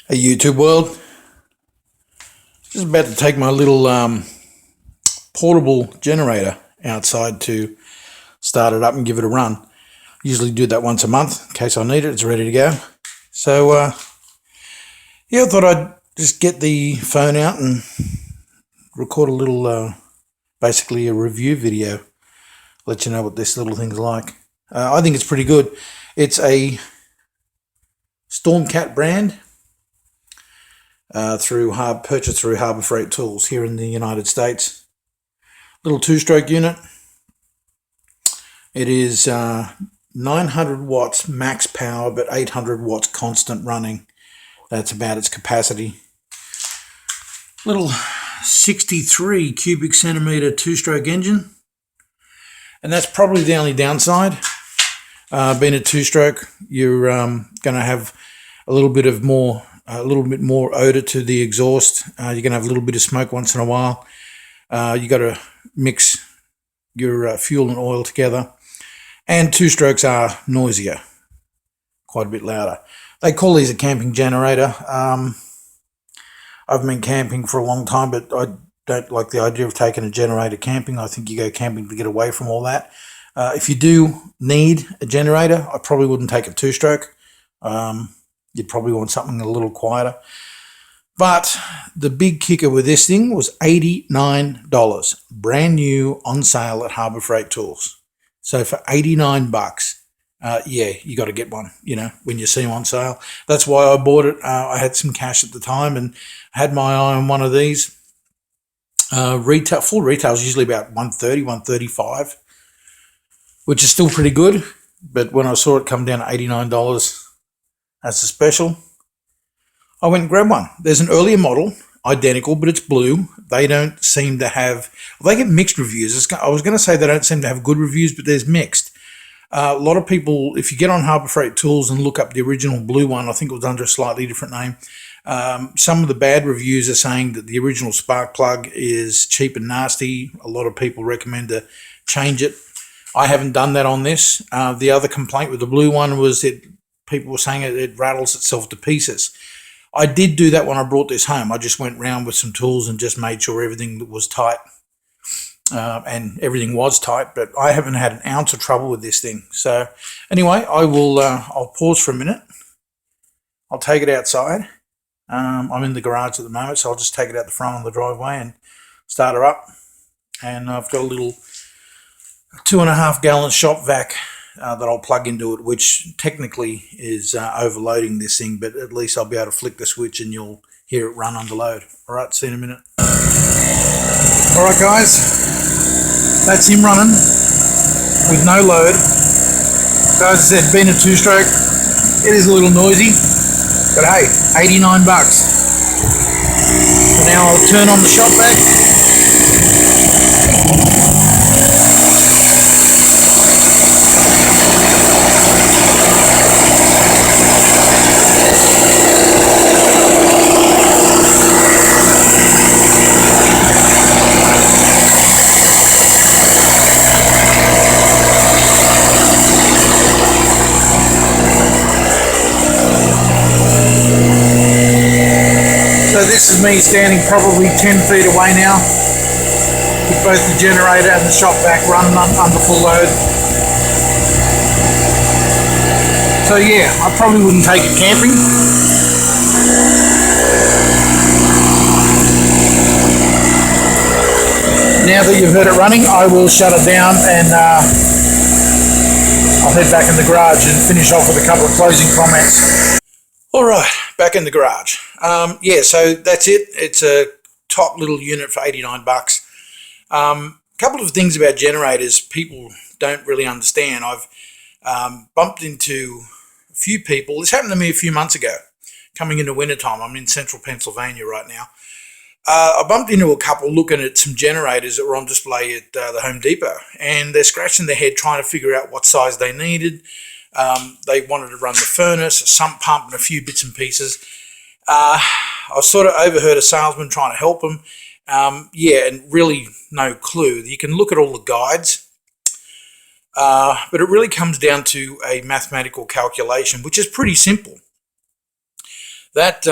Hey YouTube world, just about to take my little portable generator outside to start it up and give it a run. Usually do that once a month in case I need it. It's ready to go. So yeah, I thought I'd just get the phone out and record a little, basically a review video. Let you know what this little thing's like. I think it's pretty good. It's a Stormcat brand. Purchased through Harbor Freight Tools here in the United States. Little two-stroke unit. It is 900 watts max power, but 800 watts constant running. That's about its capacity. Little 63 cubic centimeter two-stroke engine, and that's probably the only downside. Being a two-stroke, you're going to have a little bit more odor to the exhaust. You're going to have a little bit of smoke once in a while. You got to mix your fuel and oil together. And two strokes are noisier, quite a bit louder. They call these a camping generator. I've been camping for a long time, but I don't like the idea of taking a generator camping. I think you go camping to get away from all that. If you do need a generator, I probably wouldn't take a two-stroke. You'd probably want something a little quieter. But the big kicker with this thing was $89. Brand new, on sale at Harbor Freight Tools. So for $89, yeah, you got to get one, when you see them on sale. That's why I bought it. I had some cash at the time and had my eye on one of these. Full retail is usually about $130, $135, which is still pretty good. But when I saw it come down to $89, as a special, I went and grabbed one. There's an earlier model, identical, but it's blue. They don't seem to have, they get mixed reviews. I was going to say they don't seem to have good reviews, but there's mixed. A lot of people, if you get on Harbor Freight Tools and look up the original blue one, I think it was under a slightly different name. Some of the bad reviews are saying that the original spark plug is cheap and nasty. A lot of people recommend to change it. I haven't done that on this. The other complaint with the blue one was people were saying it rattles itself to pieces. I did do that when I brought this home. I just went round with some tools and just made sure everything was tight. And everything was tight, but I haven't had an ounce of trouble with this thing. So anyway, I'll pause for a minute. I'll take it outside. I'm in the garage at the moment, so I'll just take it out the front on the driveway and start her up. And I've got a little 2.5 gallon shop vac that I'll plug into it, which technically is overloading this thing, but at least I'll be able to flick the switch and you'll hear it run under load. All right, see you in a minute. All right, guys, that's him running with no load. So as I said, being a two-stroke, it is a little noisy, but hey, $89. So now I'll turn on the shop vac. So this is me standing probably 10 feet away now with both the generator and the shop vac running under full load. So yeah, I probably wouldn't take it camping. Now that you've heard it running, I will shut it down and I'll head back in the garage and finish off with a couple of closing comments. All right, back in the garage. Yeah, so that's it. It's a top little unit for $89. A couple of things about generators people don't really understand. I've bumped into a few people. This happened to me a few months ago, coming into wintertime. I'm in central Pennsylvania right now. I bumped into a couple looking at some generators that were on display at the Home Depot, and they're scratching their head trying to figure out what size they needed. They wanted to run the furnace, a sump pump, and a few bits and pieces. I sort of overheard a salesman trying to help them. Yeah, and really no clue. You can look at all the guides, but it really comes down to a mathematical calculation, which is pretty simple. That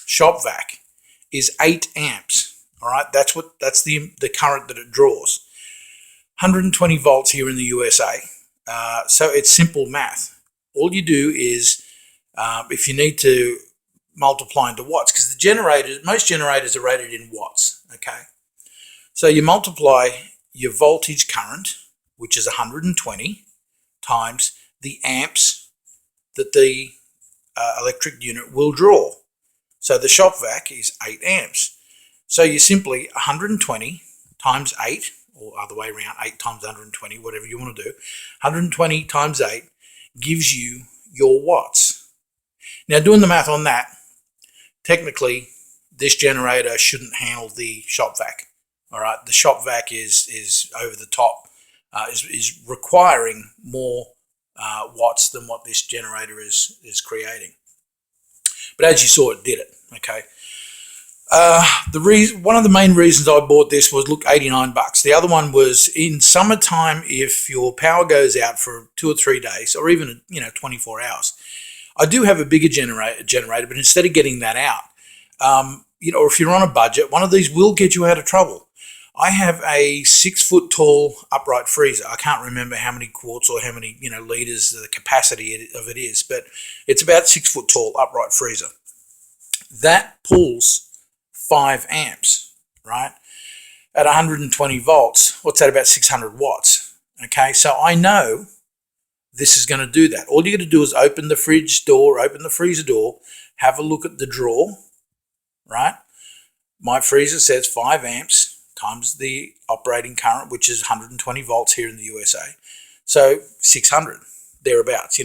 shop vac is 8 amps. All right, that's the current that it draws. 120 volts here in the USA. So it's simple math. All you do is, if you need to multiply into watts, because most generators are rated in watts. Okay, so you multiply your voltage current, which is 120, times the amps that the electric unit will draw. So the shop vac is 8 amps. So you simply 120 times 8, or other way around, 8 times 120, whatever you want to do. 120 times 8 gives you your watts. Now, doing the math on that, technically, this generator shouldn't handle the shop vac. All right, the shop vac is over the top, is requiring more watts than what this generator is creating. But as you saw, it did it. Okay. One of the main reasons I bought this was, look, $89. The other one was, in summertime, if your power goes out for 2 or 3 days, or even 24 hours. I do have a bigger generator, but instead of getting that out, or if you're on a budget, one of these will get you out of trouble. I have a 6-foot tall upright freezer. I can't remember how many quarts or how many liters the capacity of it is, but it's about 6 foot tall upright freezer. That pulls 5 amps, right? At 120 volts, what's that, about 600 watts? Okay, so I know this is going to do that. All you got to do is open the fridge door, open the freezer door, have a look at the draw, right? My freezer says 5 amps times the operating current, which is 120 volts here in the USA. So 600, thereabouts,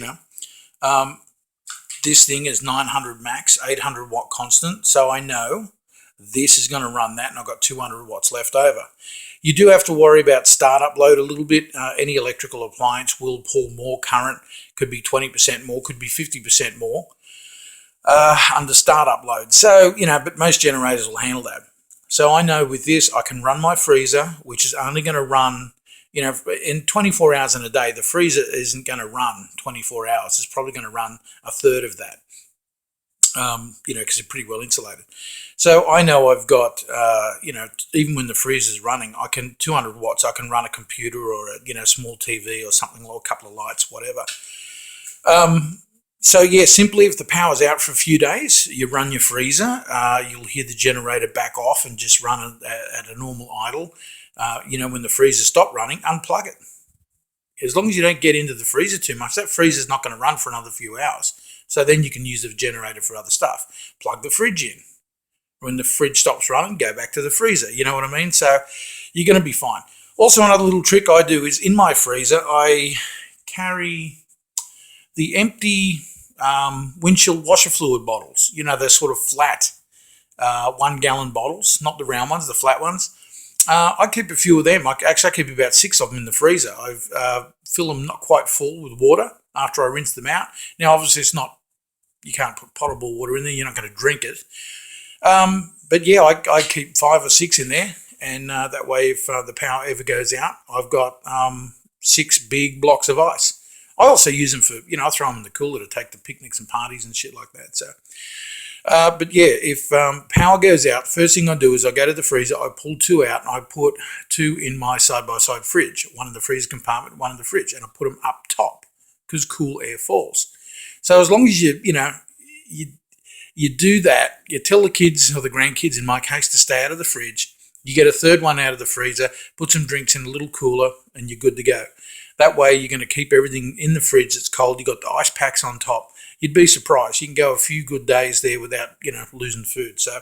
This thing is 900 max, 800 watt constant. So I know this is going to run that, and I've got 200 watts left over. You do have to worry about startup load a little bit. Any electrical appliance will pull more current, could be 20% more, could be 50% more under startup load. So, but most generators will handle that. So I know with this, I can run my freezer, which is only going to run, in 24 hours in a day. The freezer isn't going to run 24 hours. It's probably going to run a third of that, because it's pretty well insulated. So I know I've got, even when the freezer's running, 200 watts, I can run a computer or a, small TV or something, or a couple of lights, whatever. So yeah, simply if the power's out for a few days, you run your freezer, you'll hear the generator back off and just run at a normal idle. When the freezer stopped running, unplug it. As long as you don't get into the freezer too much, that freezer's not going to run for another few hours. So then you can use the generator for other stuff. Plug the fridge in. When the fridge stops running, go back to the freezer. You know what I mean? So you're going to be fine. Also, another little trick I do is, in my freezer, I carry the empty windshield washer fluid bottles. They're sort of flat 1 gallon bottles, not the round ones, the flat ones. I keep a few of them. I keep about 6 of them in the freezer. I fill them not quite full with water after I rinse them out. Now, obviously, you can't put potable water in there. You're not going to drink it. But yeah, I keep 5 or 6 in there, and that way, if the power ever goes out, I've got 6 big blocks of ice. I also use them for, I throw them in the cooler to take to picnics and parties and shit like that. So, but yeah, if power goes out, first thing I do is I go to the freezer, I pull 2 out, and I put 2 in my side-by-side fridge, one in the freezer compartment, one in the fridge, and I put them up top because cool air falls. So as long as you do that, you tell the kids or the grandkids, in my case, to stay out of the fridge. You get a third one out of the freezer, put some drinks in a little cooler, and you're good to go. That way, you're going to keep everything in the fridge that's cold. You've got the ice packs on top. You'd be surprised. You can go a few good days there without, losing food. So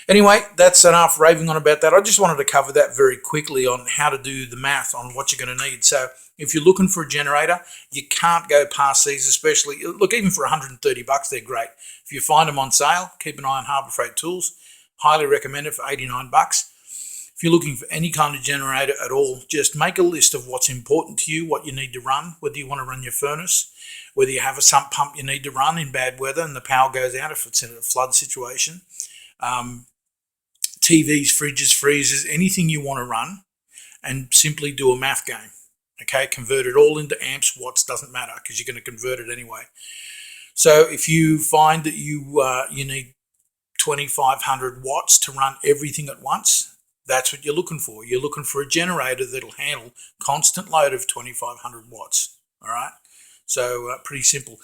anyway, that's enough raving on about that. I just wanted to cover that very quickly on how to do the math on what you're going to need. So if you're looking for a generator, you can't go past these, especially, look, even for $130, they're great. If you find them on sale, keep an eye on Harbor Freight Tools. Highly recommend it for $89. If you're looking for any kind of generator at all, just make a list of what's important to you, what you need to run, whether you want to run your furnace, whether you have a sump pump you need to run in bad weather and the power goes out if it's in a flood situation, TVs, fridges, freezers, anything you want to run, and simply do a math game. Okay, convert it all into amps, watts, doesn't matter because you're going to convert it anyway. So if you find that you need 2500 watts to run everything at once, that's what you're looking for. You're looking for a generator that'll handle constant load of 2500 watts. All right. So pretty simple.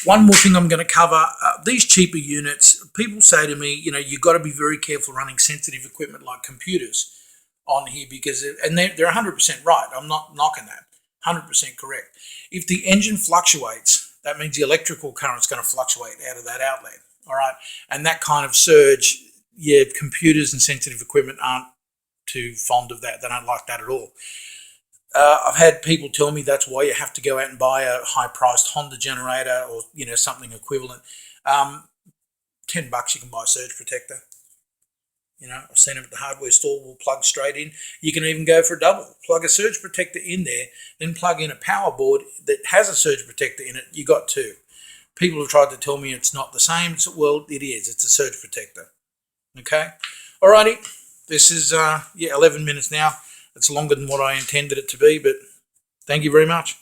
One more thing I'm going to cover, these cheaper units, people say to me, you've got to be very careful running sensitive equipment like computers on here because, and they're 100% right. I'm not knocking that. 100% correct. If the engine fluctuates, that means the electrical current is going to fluctuate out of that outlet. All right. And that kind of surge, computers and sensitive equipment aren't too fond of that. They don't like that at all. I've had people tell me that's why you have to go out and buy a high-priced Honda generator or something equivalent. $10 you can buy a surge protector. I've seen them at the hardware store. Will plug straight in. You can even go for a double. Plug a surge protector in there, then plug in a power board that has a surge protector in it. You got two. People have tried to tell me it's not the same. Well, it is. It's a surge protector. Okay. Alrighty. This is 11 minutes now. It's longer than what I intended it to be, but thank you very much.